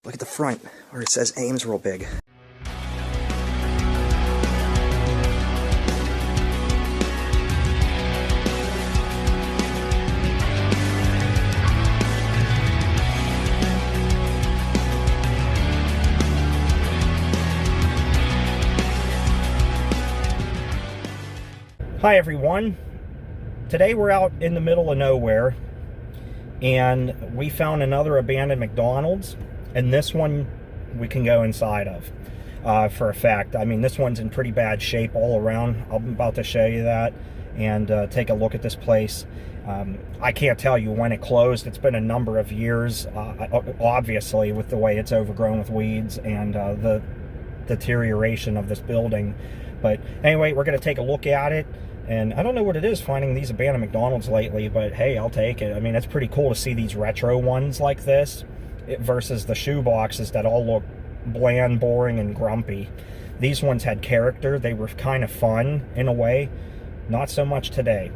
Look at the front where it says Ames real big. Hi everyone. Today we're out in the middle of nowhere and we found another abandoned McDonald's, and this one we can go inside of for a fact. I mean, this one's in pretty bad shape all around. I'm about to show you that and take a look at this place. I can't tell you when it closed. It's been a number of years, obviously, with the way it's overgrown with weeds and the deterioration of this building. But anyway, we're going to take a look at it. And I don't know what it is finding these abandoned McDonald's lately, but hey, I'll take it. I mean, it's pretty cool to see these retro ones like this versus the shoe boxes that all look bland, boring, and grumpy. These ones had character. They were kind of fun in a way. Not so much today.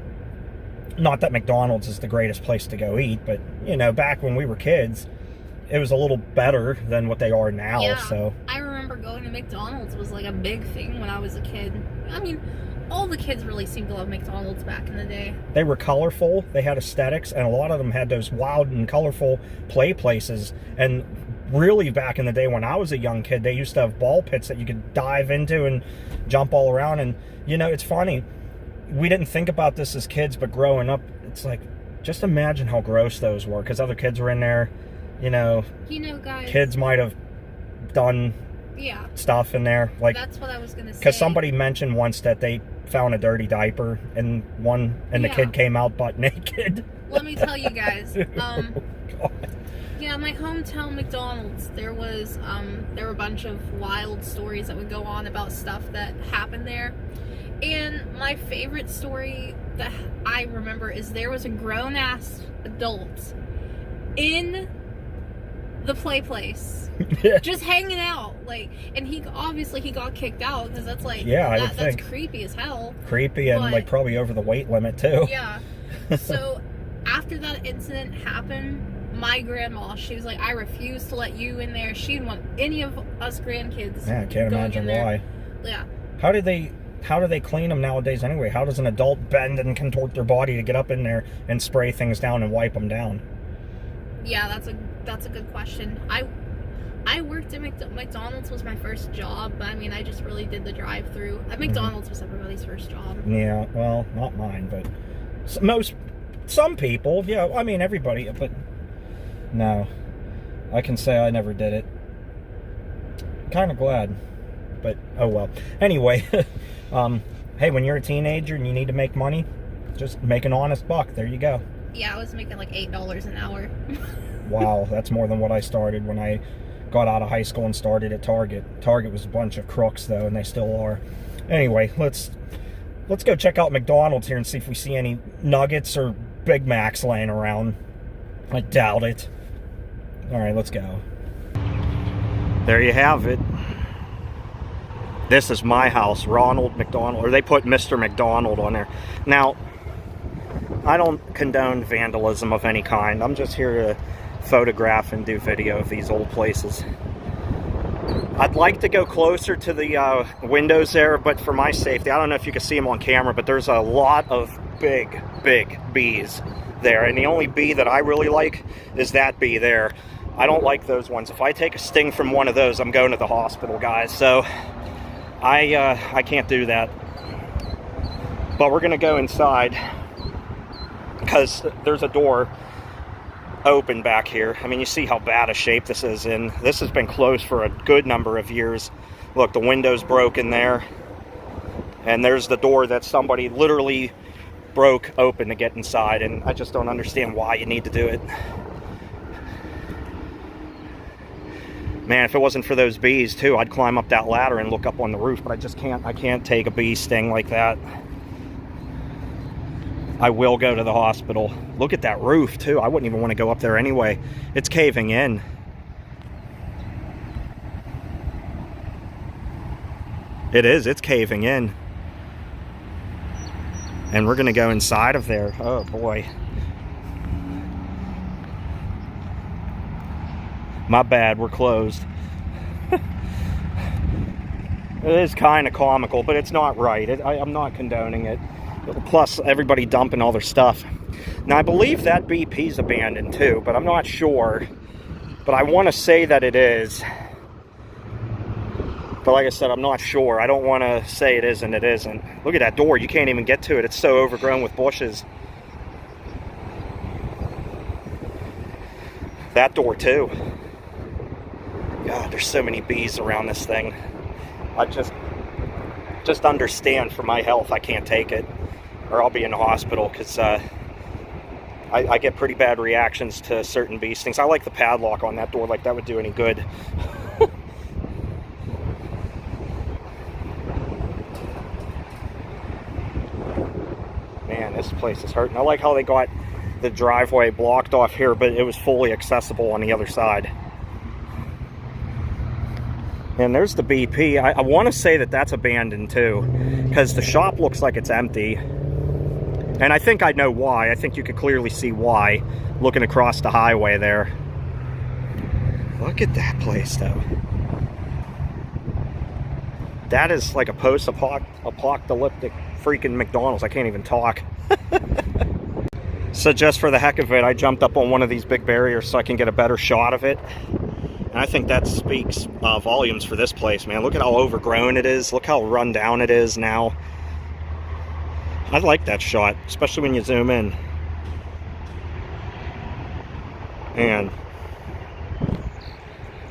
Not that McDonald's is the greatest place to go eat, but, you know, back when we were kids, it was a little better than what they are now. Yeah, so I remember going to McDonald's was like a big thing when I was a kid. I mean, all the kids really seemed to love McDonald's back in the day. They were colorful, they had aesthetics, and a lot of them had those wild and colorful play places. And really back in the day when I was a young kid, they used to have ball pits that you could dive into and jump all around. And, you know, it's funny. We didn't think about this as kids, but growing up, it's like, just imagine how gross those were, because other kids were in there, you know, guys, kids might have done stuff in there. Like, that's what I was going to say. Because somebody mentioned once that they found a dirty diaper in one, and the kid came out butt naked. Let me tell you guys. Yeah, my hometown McDonald's, there were a bunch of wild stories that would go on about stuff that happened there. And my favorite story that I remember is there was a grown-ass adult in the play place just hanging out, like, and he got kicked out because that's like, that's creepy as hell. Creepy, and like probably over the weight limit too. Yeah. So after that incident happened, my grandma, she was like, I refuse to let you in there. She didn't want any of us grandkids. Yeah, I can't imagine why. Yeah. How do they clean them nowadays anyway? How does an adult bend and contort their body to get up in there and spray things down and wipe them down? Yeah, that's a good question. I worked at McDonald's was my first job, but I mean, I just really did the drive-through. At McDonald's was everybody's first job. Yeah, well, not mine, but some people, yeah, I mean, everybody, but no, I can say I never did it. Kind of glad, but oh well. Anyway, hey, when you're a teenager and you need to make money, just make an honest buck. There you go. Yeah, I was making like $8 an hour. Wow, that's more than what I started when I got out of high school and started at Target. Target was a bunch of crooks though, and they still are. Anyway, let's go check out McDonald's here and see if we see any nuggets or Big Macs laying around. I doubt it. All right, let's go. There you have it. This is my house, Ronald McDonald, or they put Mr. McDonald on there. Now, I don't condone vandalism of any kind. I'm just here to photograph and do video of these old places. I'd like to go closer to the windows there, but for my safety, I don't know if you can see them on camera, but there's a lot of big bees there. And the only bee that I really like is that bee there. I don't like those ones. If I take a sting from one of those, I'm going to the hospital, guys. So I can't do that. But we're going to go inside, because there's a door open back here. I mean, you see how bad a shape this is in. This has been closed for a good number of years. Look, the window's broken there. And there's the door that somebody literally broke open to get inside. And I just don't understand why you need to do it. Man, if it wasn't for those bees too, I'd climb up that ladder and look up on the roof. But I just can't. I can't take a bee sting like that. I will go to the hospital. Look at that roof too. I wouldn't even want to go up there anyway. It's caving in. It is. It's caving in. And we're going to go inside of there. Oh boy. My bad, we're closed. It is kind of comical, but it's not right. I'm not condoning it. Plus, everybody dumping all their stuff. Now, I believe that BP's abandoned too, but I'm not sure. But I want to say that it is. But like I said, I'm not sure. I don't want to say it is and it isn't. Look at that door. You can't even get to it. It's so overgrown with bushes. That door too. God, there's so many bees around this thing. I just understand for my health, I can't take it, or I'll be in the hospital, because I get pretty bad reactions to certain bee stings. I like the padlock on that door, like that would do any good. Man, this place is hurting. I like how they got the driveway blocked off here, but it was fully accessible on the other side. And there's the BP. I want to say that that's abandoned too, because the shop looks like it's empty. And I think I know why. I think you could clearly see why, looking across the highway there. Look at that place though. That is like a post-apocalyptic freaking McDonald's. I can't even talk. So just for the heck of it, I jumped up on one of these big barriers so I can get a better shot of it. And I think that speaks volumes for this place, man. Look at how overgrown it is. Look how run down it is now. I like that shot, especially when you zoom in. And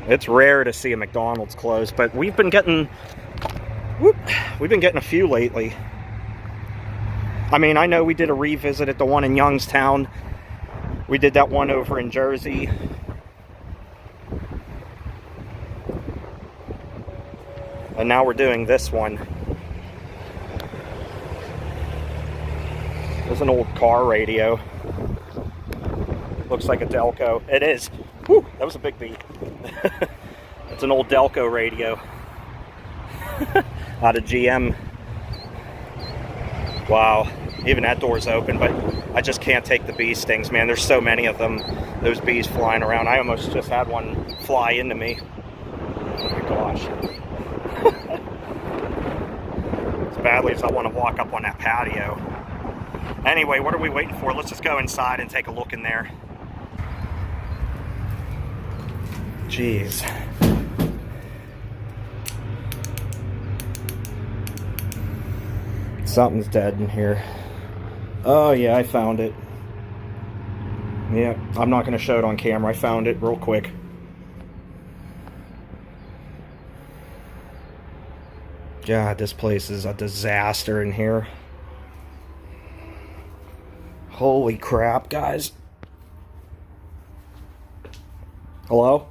it's rare to see a McDonald's closed, but we've been getting a few lately. I mean, I know we did a revisit at the one in Youngstown. We did that one over in Jersey. And now we're doing this one. There's an old car radio. Looks like a Delco. It is. Whew, that was a big beat. It's an old Delco radio. Out of GM. Wow. Even that door's open, but I just can't take the bee stings, man. There's so many of them. Those bees flying around. I almost just had one fly into me. Oh my gosh. As badly as I want to walk up on that patio. Anyway, what are we waiting for? Let's just go inside and take a look in there. Jeez. Something's dead in here. Oh yeah, I found it. Yeah, I'm not going to show it on camera. I found it real quick. God, this place is a disaster in here. Holy crap, guys. Hello?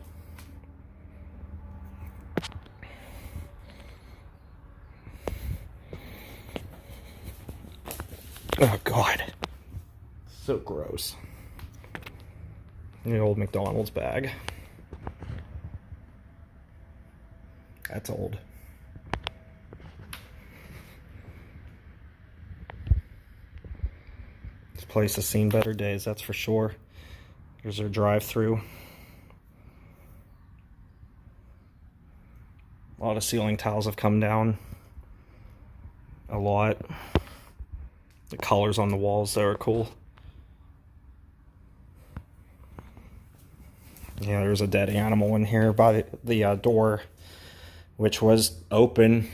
Oh, God. So gross. The old McDonald's bag. That's old. This place has seen better days, that's for sure. Here's our drive-through. A lot of ceiling tiles have come down. A lot. The colors on the walls there are cool. Yeah, there's a dead animal in here by the door, which was open.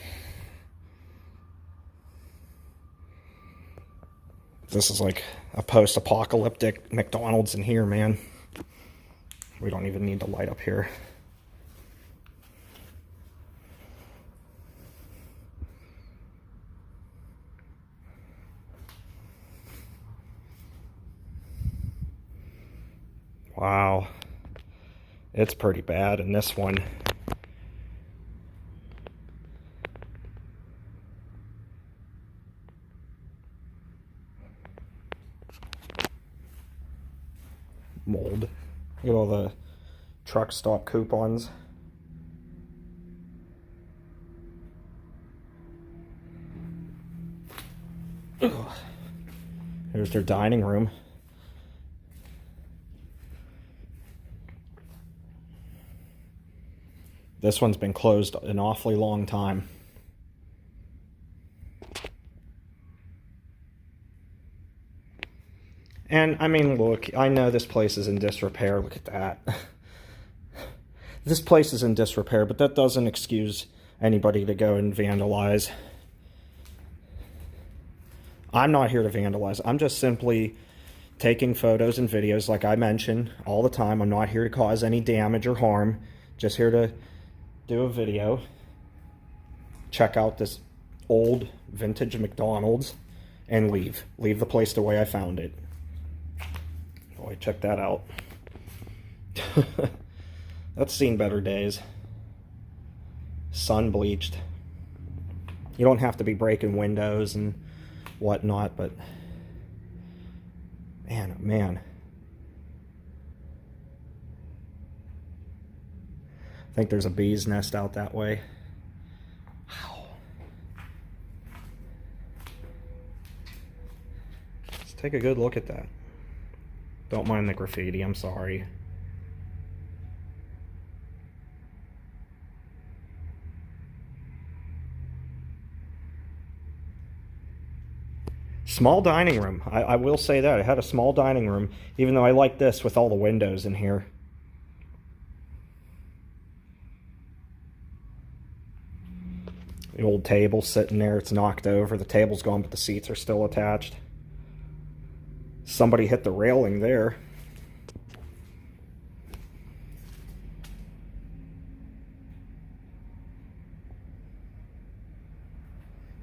This is like a post-apocalyptic McDonald's in here, man. We don't even need the light up here. Wow. It's pretty bad in this one. Mold. Look at all the truck stop coupons. Ugh. Here's their dining room. This one's been closed an awfully long time. And, I mean, look, I know this place is in disrepair. Look at that. This place is in disrepair, but that doesn't excuse anybody to go and vandalize. I'm not here to vandalize. I'm just simply taking photos and videos like I mention all the time. I'm not here to cause any damage or harm. Just here to do a video. Check out this old vintage McDonald's and leave. Leave the place the way I found it. Boy, check that out. That's seen better days. Sun bleached. You don't have to be breaking windows and whatnot, but man, oh man. I think there's a bee's nest out that way. Wow. Let's take a good look at that. Don't mind the graffiti, I'm sorry. Small dining room. I will say that. It had a small dining room, even though I like this with all the windows in here. The old table sitting there, it's knocked over. The table's gone, but the seats are still attached. Somebody hit the railing there.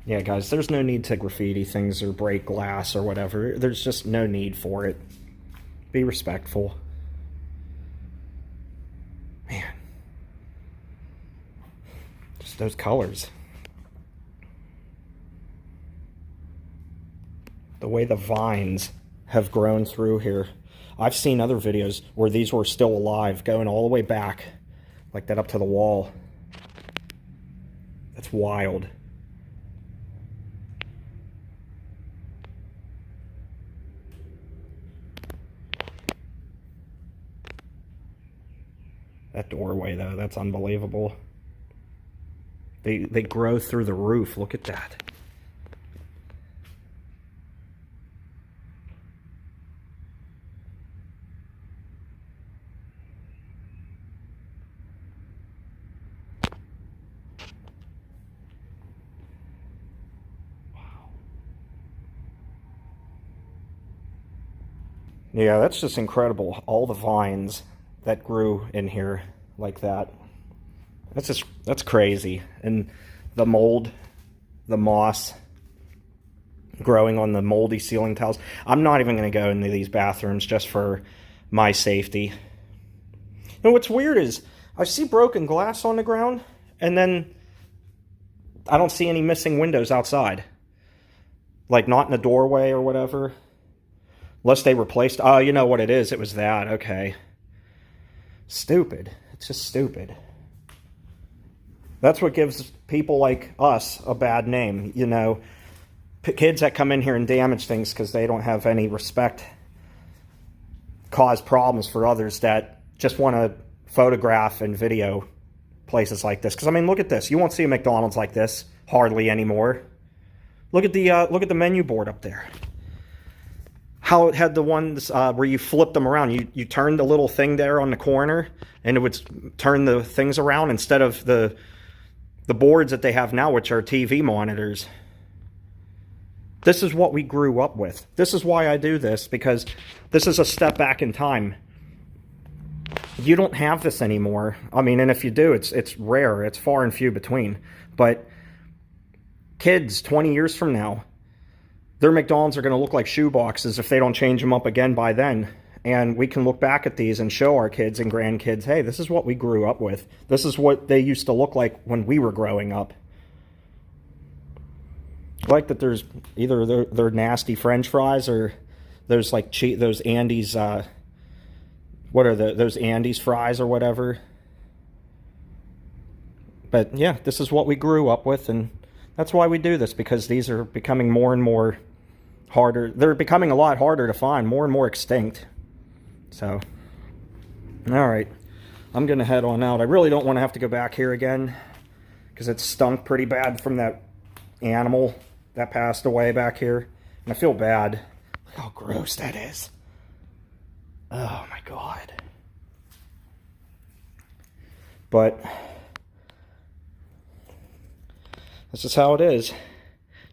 Yeah, guys, there's no need to graffiti things or break glass or whatever. There's just no need for it. Be respectful. Man. Just those colors. The way the vines have grown through here. I've seen other videos where these were still alive, going all the way back, like that up to the wall. That's wild. That doorway, though, that's unbelievable. They grow through the roof. Look at that. Yeah, that's just incredible. All the vines that grew in here like that. That's crazy. And the mold, the moss growing on the moldy ceiling tiles. I'm not even going to go into these bathrooms just for my safety. And what's weird is I see broken glass on the ground, and then I don't see any missing windows outside. Like not in the doorway or whatever. Unless they replaced... Oh, you know what it is. It was that. Okay. Stupid. It's just stupid. That's what gives people like us a bad name. You know, kids that come in here and damage things because they don't have any respect cause problems for others that just want to photograph and video places like this. Because, I mean, look at this. You won't see a McDonald's like this hardly anymore. Look at the menu board up there. How it had the ones where you flip them around. You turned the little thing there on the corner, and it would turn the things around instead of the boards that they have now, which are TV monitors. This is what we grew up with. This is why I do this, because this is a step back in time. You don't have this anymore. I mean, and if you do, it's rare. It's far and few between. But kids 20 years from now, their McDonald's are going to look like shoeboxes if they don't change them up again by then. And we can look back at these and show our kids and grandkids, hey, this is what we grew up with. This is what they used to look like when we were growing up. I like that there's either they're nasty French fries or there's like those Andes, what are those Andes fries or whatever. But yeah, this is what we grew up with, and that's why we do this, because these are becoming more and more harder. They're becoming a lot harder to find, more and more extinct. So, all right. I'm gonna head on out. I really don't want to have to go back here again because it stunk pretty bad from that animal that passed away back here. And I feel bad. Look how gross that is. Oh my God. But that's just how it is.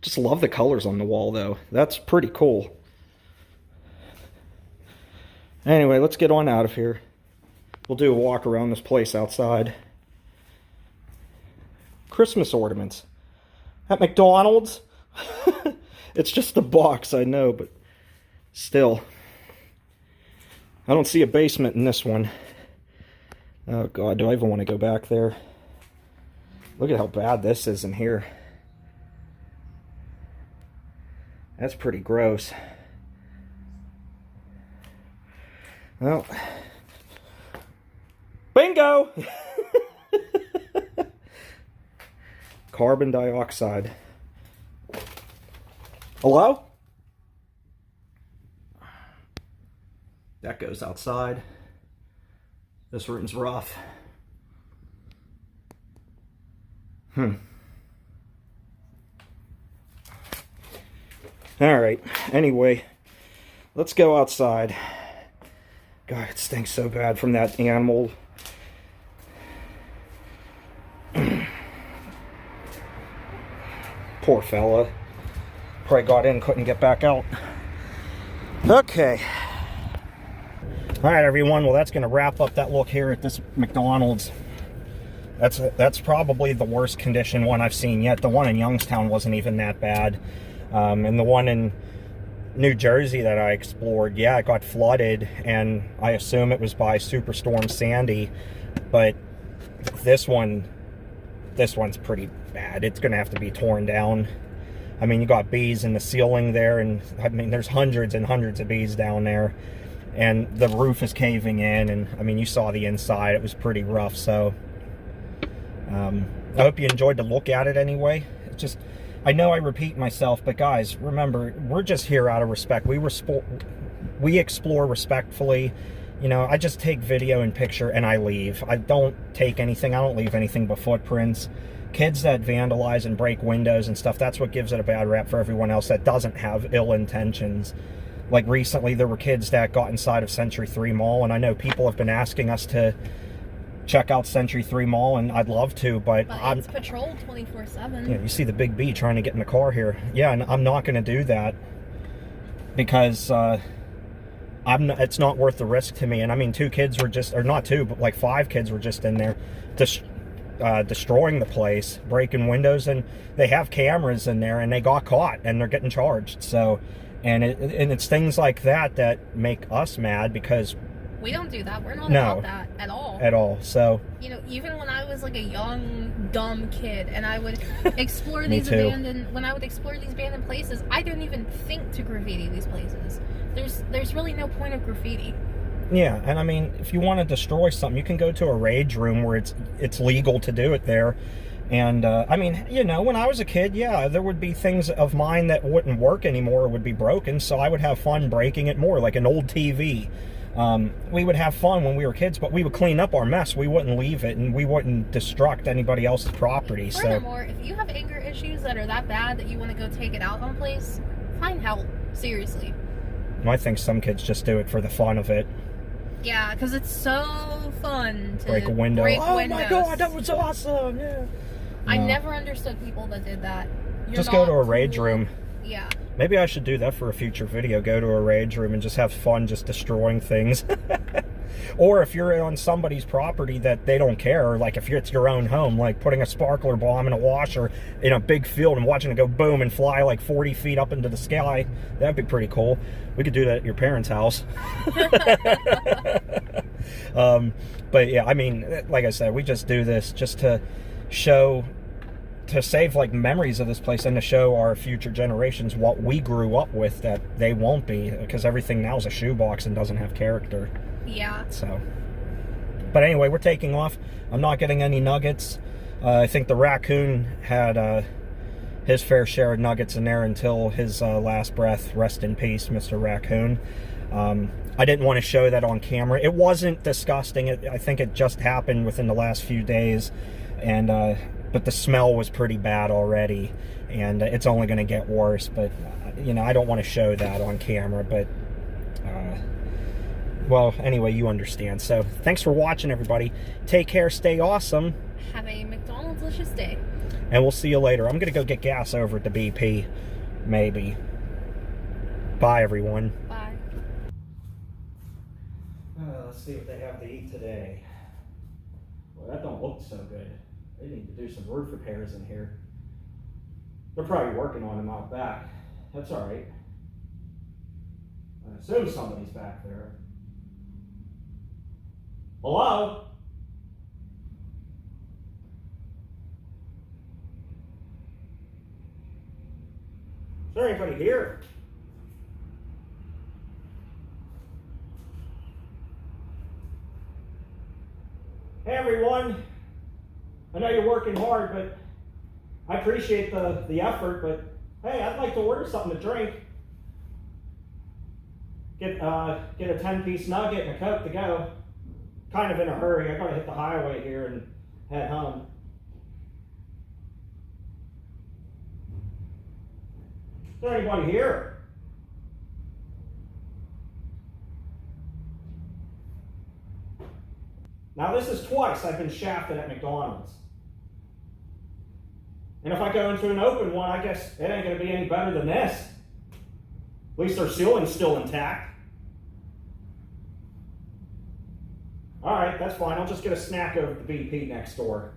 Just love the colors on the wall though. That's pretty cool. Anyway, let's get on out of here. We'll do a walk around this place outside. Christmas ornaments at McDonald's. It's just the box, I know, but still. I don't see a basement in this one. Oh God, do I even want to go back there? Look at how bad this is in here. That's pretty gross. Well, bingo! Carbon dioxide. Hello? That goes outside. This room's rough. Alright, anyway, let's go outside. God, it stinks so bad from that animal. Poor fella. Probably got in, couldn't get back out. Okay. Alright, everyone. Well, that's going to wrap up that look here at this McDonald's. That's probably the worst condition one I've seen yet. The one in Youngstown wasn't even that bad. And the one in New Jersey that I explored, yeah, it got flooded, and I assume it was by Superstorm Sandy. But this one's pretty bad. It's going to have to be torn down. I mean, you got bees in the ceiling there, and I mean, there's hundreds and hundreds of bees down there. And the roof is caving in, and I mean, you saw the inside. It was pretty rough, so I hope you enjoyed the look at it anyway. It's just, I know I repeat myself, but guys, remember, we're just here out of respect. We explore respectfully. You know, I just take video and picture and I leave. I don't take anything. I don't leave anything but footprints. Kids that vandalize and break windows and stuff, that's what gives it a bad rap for everyone else that doesn't have ill intentions. Like recently, there were kids that got inside of Century 3 Mall, and I know people have been asking us to check out Century 3 Mall, and I'd love to, but it's patrolled 24/7. Yeah, you see the big B trying to get in the car here. Yeah, and I'm not going to do that because it's not worth the risk to me. And I mean, 2 kids were just, or not 2, but like 5 kids were just in there destroying the place, breaking windows, and they have cameras in there, and they got caught, and they're getting charged. So, and it's things like that that make us mad because we don't do that. We're not about that at all. At all. So, you know, even when I was like a young, dumb kid and I would explore these abandoned places, I didn't even think to graffiti these places. There's really no point of graffiti. Yeah, and I mean, if you want to destroy something, you can go to a rage room where it's legal to do it there. And, I mean, you know, when I was a kid, yeah, there would be things of mine that wouldn't work anymore or would be broken, so I would have fun breaking it more, like an old TV. We would have fun when we were kids, but we would clean up our mess. We wouldn't leave it, and we wouldn't destruct anybody else's property. Furthermore, if you have anger issues that are that bad that you want to go take it out on a place, find help. Seriously. I think some kids just do it for the fun of it. Yeah, because it's so fun to break a window. Oh my God, that was awesome! Yeah. I never understood people that did that. Just go to a rage room. Yeah. Maybe I should do that for a future video. Go to a rage room and just have fun just destroying things. Or if you're on somebody's property that they don't care, like if it's your own home, like putting a sparkler bomb in a washer in a big field and watching it go boom and fly like 40 feet up into the sky, that'd be pretty cool. We could do that at your parents' house. But yeah, I mean, like I said, we just do this just to show, to save like memories of this place and to show our future generations what we grew up with that they won't be, because everything now is a shoebox and doesn't have character. Yeah. So, but anyway, we're taking off. I'm not getting any nuggets. I think the raccoon had his fair share of nuggets in there until his last breath. Rest in peace, Mr. Raccoon. I didn't want to show that on camera. It wasn't disgusting. I think it just happened within the last few days, and but the smell was pretty bad already, and it's only going to get worse. But you know, I don't want to show that on camera. But well, anyway, you understand. So thanks for watching, everybody. Take care. Stay awesome. Have a McDonald's-licious day. And we'll see you later. I'm going to go get gas over at the BP, maybe. Bye, everyone. Bye. Let's see what they have to eat today. Well, that don't look so good. They need to do some roof repairs in here. They're probably working on them out back. That's all right. I assume somebody's back there. Hello? Is there anybody here? Hey everyone, I know you're working hard, but I appreciate the effort, but hey, I'd like to order something to drink. Get a 10-piece nugget and a Coke to go. Kind of in a hurry. I gotta hit the highway here and head home. Is there anybody here? Now this is twice I've been shafted at McDonald's. And if I go into an open one, I guess it ain't gonna be any better than this. At least their ceiling's still intact. All right, that's fine. I'll just get a snack over at the BP next door.